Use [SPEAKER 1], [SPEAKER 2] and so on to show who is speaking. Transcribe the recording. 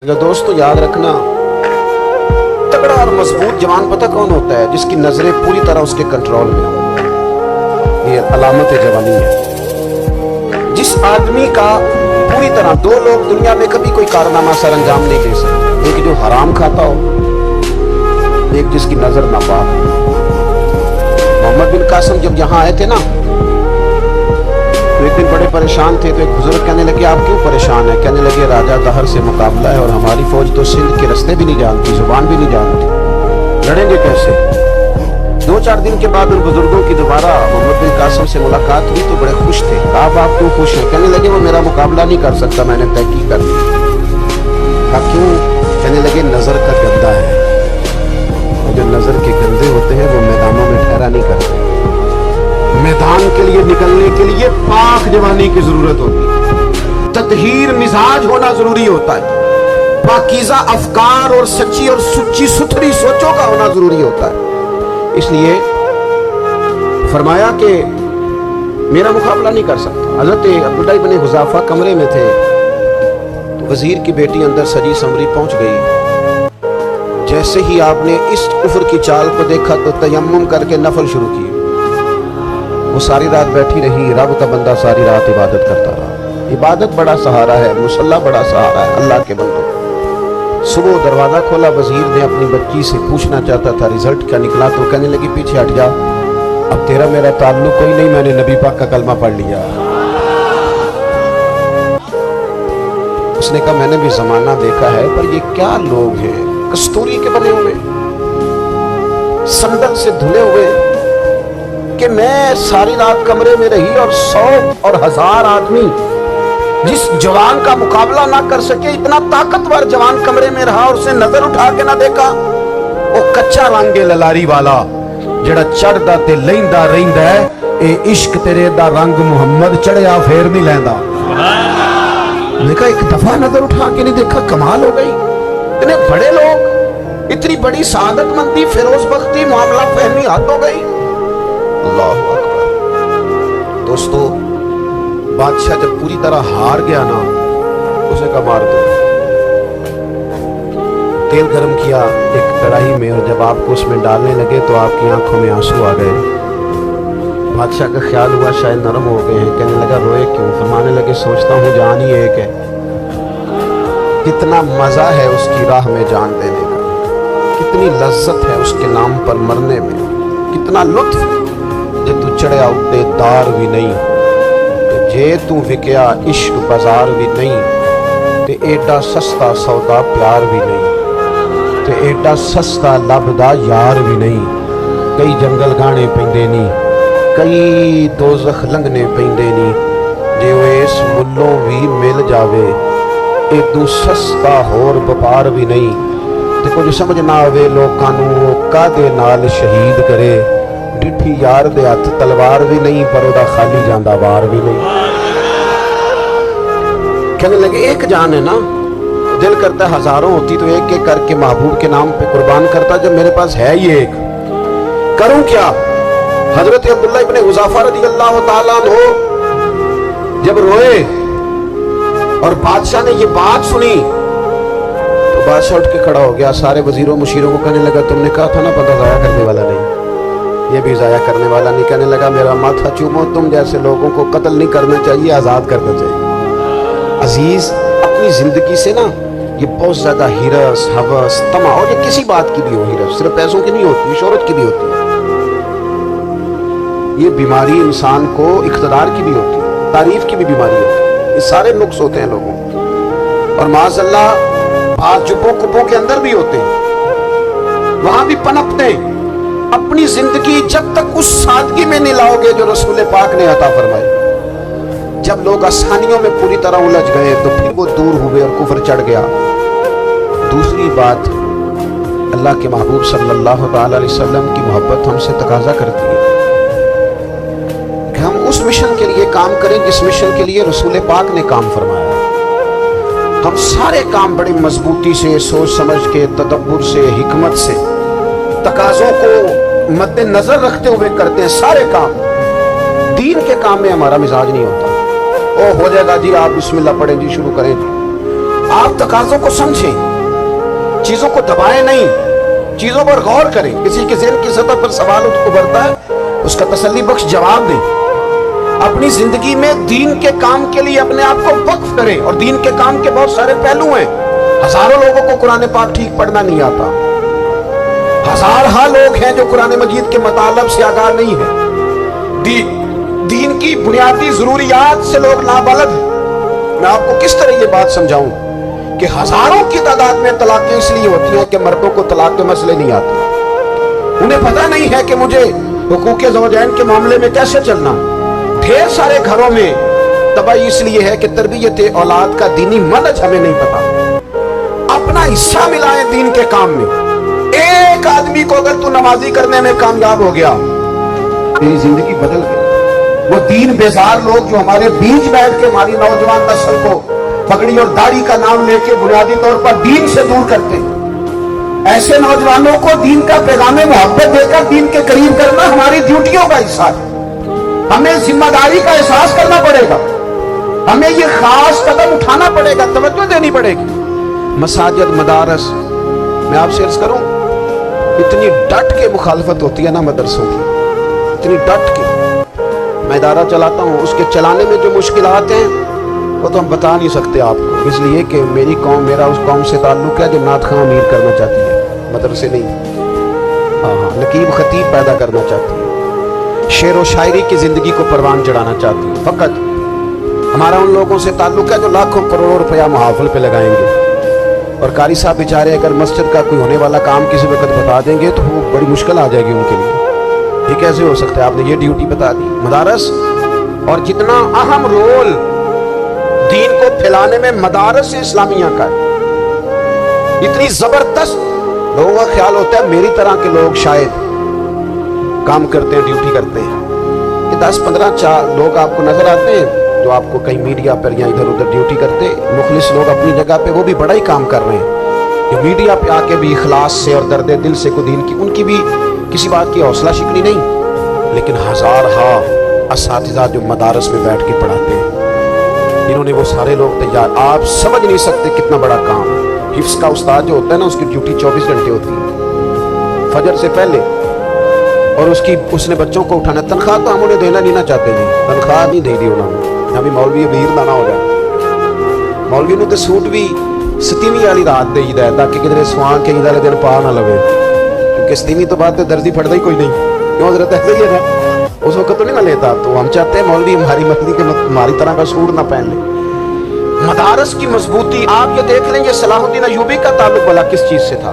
[SPEAKER 1] दोस्तों याद रखना, तगड़ा और मजबूत जवान पता कौन होता है? जिसकी नजरें पूरी तरह उसके कंट्रोल में हो। ये अलामत जवानी है। जिस आदमी का पूरी तरह, दो लोग दुनिया में कभी कोई कारनामा सर अंजाम नहीं दे सकते, एक जो हराम खाता हो, एक जिसकी नजर नापाक हो। मोहम्मद बिन कासिम जब यहाँ आए थे ना, तो एक दिन बड़े परेशान थे, तो एक बुजुर्ग कहने लगे आप क्यों परेशान हैं? कहने लगे राजा दहर से मुकाबला है और हमारी फौज तो सिंध के रास्ते भी नहीं जानती, जुबान भी नहीं जानती, लड़ेंगे कैसे? 2-4 दिन के बाद उन बुजुर्गों की दोबारा मोहम्मद बिन कासिम से मुलाकात हुई तो बड़े खुश थे। आप क्यों खुश हैं? कहने लगे वो मेरा मुकाबला नहीं कर सकता, मैंने तहकीक कर दी। आप क्यों? कहने लगे नजर का गंदा है, जो नजर के गंदे होते हैं वो मैदानों में ठहरा नहीं करते। मैदान के लिए निकलने के लिए पाक जवानी की जरूरत होती है, ततहीर मिजाज होना जरूरी होता है, पाकीज़ा अफकार और सच्ची और सुच्ची सुथरी सोचों का होना जरूरी होता है। इसलिए फरमाया कि मेरा मुकाबला नहीं कर सकता। हज़रत अब्दुल्लाह इब्न हुज़ाफा कमरे में थे, तो वजीर की बेटी अंदर सजी समरी पहुंच गई। जैसे ही आपने इस कुफर की चाल को देखा तो तयम्मुम करके नफल शुरू किए। वो सारी रात बैठी रही, रब का बंदा सारी रात इबादत करता रहा। इबादत बड़ा सहारा है, मुसल्ला बड़ा सहारा है अल्लाह के बंदों। सुबह दरवाजा खोला, वजीर ने अपनी बच्ची से पूछना चाहता था रिजल्ट क्या निकला, तो कहने लगी पीछे हट जा, अब तेरा मेरा ताल्लुक कोई नहीं, मैंने नबी पाक का कलमा पढ़ लिया। उसने कहा मैंने भी जमाना देखा है, पर ये क्या लोग हैं, कस्तूरी के बने हुए, संदल से धुले हुए, कि मैं सारी रात कमरे में रही और 100 और 1000 आदमी जिस जवान का मुकाबला ना कर सके, इतना ताकतवर जवान कमरे में रहा और उसने नजर उठा के ना देखा। वो कच्चा रंग ललारी वाला जड़ा चढ़दा ते लैंदा रहिंदा है, ए इश्क तेरे दा रंग मुहम्मद चढ़िया फेर नहीं लैंदा। देखा एक दफा नजर उठा के नहीं देखा, कमाल हो गई। इतने बड़े लोग, इतनी बड़ी सादतमंदी, फिरोज बख्ती, मामला फहमी हद हो गई। अल्लाह अकबर। दोस्तों, बादशाह जब पूरी तरह हार गया ना, उसे कहा मार दो। तेल गरम किया एक कढ़ाई में, और जब आपको उसमें डालने लगे तो आपकी आंखों में आंसू आ गए। बादशाह का ख्याल हुआ शायद नरम हो गए हैं। कहने लगा रोए क्यों? फरमाने लगे सोचता हूँ जान ही एक है, कितना मजा है उसकी राह में जान देने का, कितनी लज्जत है उसके नाम पर मरने में, कितना लुत्फ जे तू चढ़िया उत्ते दार भी नहीं, जे तू विकया इश्क बाजार भी नहीं, ते एडा सस्ता सौदा प्यार भी नहीं, ते एडा सस्ता लभदा यार भी नहीं। कई जंगल गाने पैंदे नी, कई दोज़ख लंघने पैंदे नी, जे वो इस मुल्लों भी मिल जावे, एदू सस्ता होर व्यापार भी नहीं। ते कुछ समझ ना आवे लोकां नूं कादे नाल शहीद करे, डिठी यार दे हथ तलवार भी नहीं, पर ओदा खाली जांदा वार भी नहीं। कहने लगे एक जान है ना, दिल करता है हजारों होती तो एक एक करके महबूब के नाम पे कुर्बान करता, जब मेरे पास है ही एक, करूं क्या? हजरत अब्दुल्ला इब्न हुज़ाफा रज़ियल्लाहु ताला अन्हु जब रोए और बादशाह ने ये बात सुनी, तो बादशाह उठ के खड़ा हो गया, सारे वजीरों मुशीरों को कहने लगा तुमने कहा था ना बंदा जाया करने वाला नहीं, ये भी जाया करने वाला नहीं। कहने लगा मेरा माथा चूमो, तुम जैसे लोगों को कत्ल नहीं करना चाहिए, आजाद करना चाहिए। अजीज, अपनी जिंदगी से ना ये बहुत ज्यादा हिरस, हवस, तमा, और ये किसी बात की भी हो, हिरस सिर्फ पैसों की नहीं होती, शोहरत की भी होती है, ये बीमारी इंसान को इख्तिदार की भी होती है, तारीफ की भी बीमारी होती है, ये सारे नुक्स होते हैं लोगों को, और माज़अल्लाह बात जुब्बों कुब्बों के अंदर भी होते हैं, वहां भी पनपते हैं। अपनी जिंदगी जब तक उस सादगी में नहीं लाओगे जो रसूल पाक ने अता फरमाई, जब लोग आसानियों में पूरी तरह उलझ गए तो फिर वो दूर हुए और कुफर चढ़ गया। दूसरी बात, अल्लाह के महबूब सल्लल्लाहु अलैहि वसल्लम की मोहब्बत हमसे तकाजा करती है कि हम उस मिशन के लिए काम करें जिस मिशन के लिए रसूल पाक ने काम फरमाया। हम सारे काम बड़ी मजबूती से, सोच समझ के, तदब्बुर से, हिकमत से, तकाजों को मद्देनजर रखते हुए करते हैं सारे काम। दीन के काम में हमारा मिजाज नहीं होता, ओ हो जाएगा जी आप बिस्मिल्लाह पढ़ें जी, शुरू करें जी, आप तकाजों को समझें, चीजों को दबाएं नहीं, चीजों पर गौर करें। किसी के ज़हन की सतह पर सवाल उभरता है, उसका तसल्ली बख्श जवाब दें। अपनी जिंदगी में दीन के काम के लिए अपने आप को वक्फ करें। और दीन के काम के बहुत सारे पहलू हैं। हजारों लोगों को कुरान पाक ठीक पढ़ना नहीं आता, हजारहा लोग हैं जो कुरान मजीद के मतलब से आगाह नहीं है। दीन की बुनियादी जरूरियात से लोग नाबलद हैं। मैं आपको किस तरह ये बात समझाऊं कि हजारों की तादाद में तलाकें इसलिए होती हैं कि मर्दों को तलाक के मसले नहीं आते। उन्हें पता नहीं है कि मुझे हुकूक ज़ौजैन के मामले में कैसे चलना। ढेर सारे घरों में तबाही इसलिए है कि तरबियत औलाद का दीनी मनहज हमें नहीं पता। अपना हिस्सा मिलाएं दीन के काम में। एक आदमी को अगर तू नमाजी करने में कामयाब हो गया, तेरी जिंदगी बदल गई। वो दीन बेजार लोग जो हमारे बीच बैठ के हमारी नौजवान नस्ल को पगड़ी और दाढ़ी का नाम लेके बुनियादी तौर पर दीन से दूर करते हैं, ऐसे नौजवानों को दीन का पैगाम मोहब्बत देकर दीन के करीब करना हमारी ड्यूटियों का हिस्सा है। हमें जिम्मेदारी का एहसास करना पड़ेगा, हमें ये खास कदम उठाना पड़ेगा, तवज्जो देनी पड़ेगी। मसाजिद, मदारस, मैं आपसे अर्ज करूं, इतनी डट के मुखालफत होती है ना मदरसों की, इतनी डट के। मैं इदारा चलाता हूँ, उसके चलाने में जो मुश्किलात हैं वो तो हम बता नहीं सकते आपको, इसलिए कि मेरी कौम, मेरा उस कौम से ताल्लुक है जो नात खां अमीर करना चाहती है, मदरसे नहीं। हाँ, नकीब खतीब पैदा करना चाहती है, शेर व शायरी की ज़िंदगी को परवान चढ़ाना चाहती है। फ़कत हमारा उन लोगों से ताल्लुक है जो लाखों करोड़ों रुपया मुहाफिल पे लगाएंगे। और कारी साहब बेचारे अगर मस्जिद का कोई होने वाला काम किसी वक्त बता देंगे तो वो बड़ी मुश्किल आ जाएगी उनके लिए। ये कैसे हो सकता है, आपने ये ड्यूटी बता दी। मदारस, और जितना अहम रोल दीन को फैलाने में मदारस इस्लामिया का है, इतनी जबरदस्त, लोगों का ख्याल होता है मेरी तरह के लोग शायद काम करते हैं, ड्यूटी करते हैं। ये 10-15 लोग आपको नजर आते हैं जो आपको कहीं मीडिया पर या इधर उधर ड्यूटी करते, मुखलिस लोग अपनी जगह पे, वो भी बड़ा ही काम कर रहे हैं। जो मीडिया पे आके भी इखलास से और दर्द दिल से को दीन की, उनकी भी किसी बात की हौसला शिकनी नहीं। लेकिन हजारहा असातिज़ा जो मदारस में बैठ के पढ़ाते हैं, इन्होंने वो सारे लोग तैयार, आप समझ नहीं सकते कितना बड़ा काम। हिफ्स का उस्ताद जो होता है ना, उसकी ड्यूटी 24 घंटे होती है फजर से पहले, और उसने बच्चों को उठाना। तनख्वाह तो हम उन्हें देना नहीं ना चाहते जी, तनख्वाह नहीं दे दी उन्होंने। अभी मौलवी अमीर ना हो जाए, मौलवी ने तो सूट भी 7वीं वाली रात दे दी है ताकि किधरे सुहा के ईद वाले दिन पा ना लवे, क्योंकि 7वीं तो बाद दर्जी फटता ही कोई नहीं, क्यों हजरत ऐसे ही है ना, उस वक्त तो नहीं ना लेता। तो हम चाहते हैं मौलवी हमारी मर्जी के हमारी तरह का सूट ना पहन ले। मदारस की मजबूती आप ये देख लें, ये सलाहुद्दीन अय्यूबी का ताल्लुक भला किस चीज से था।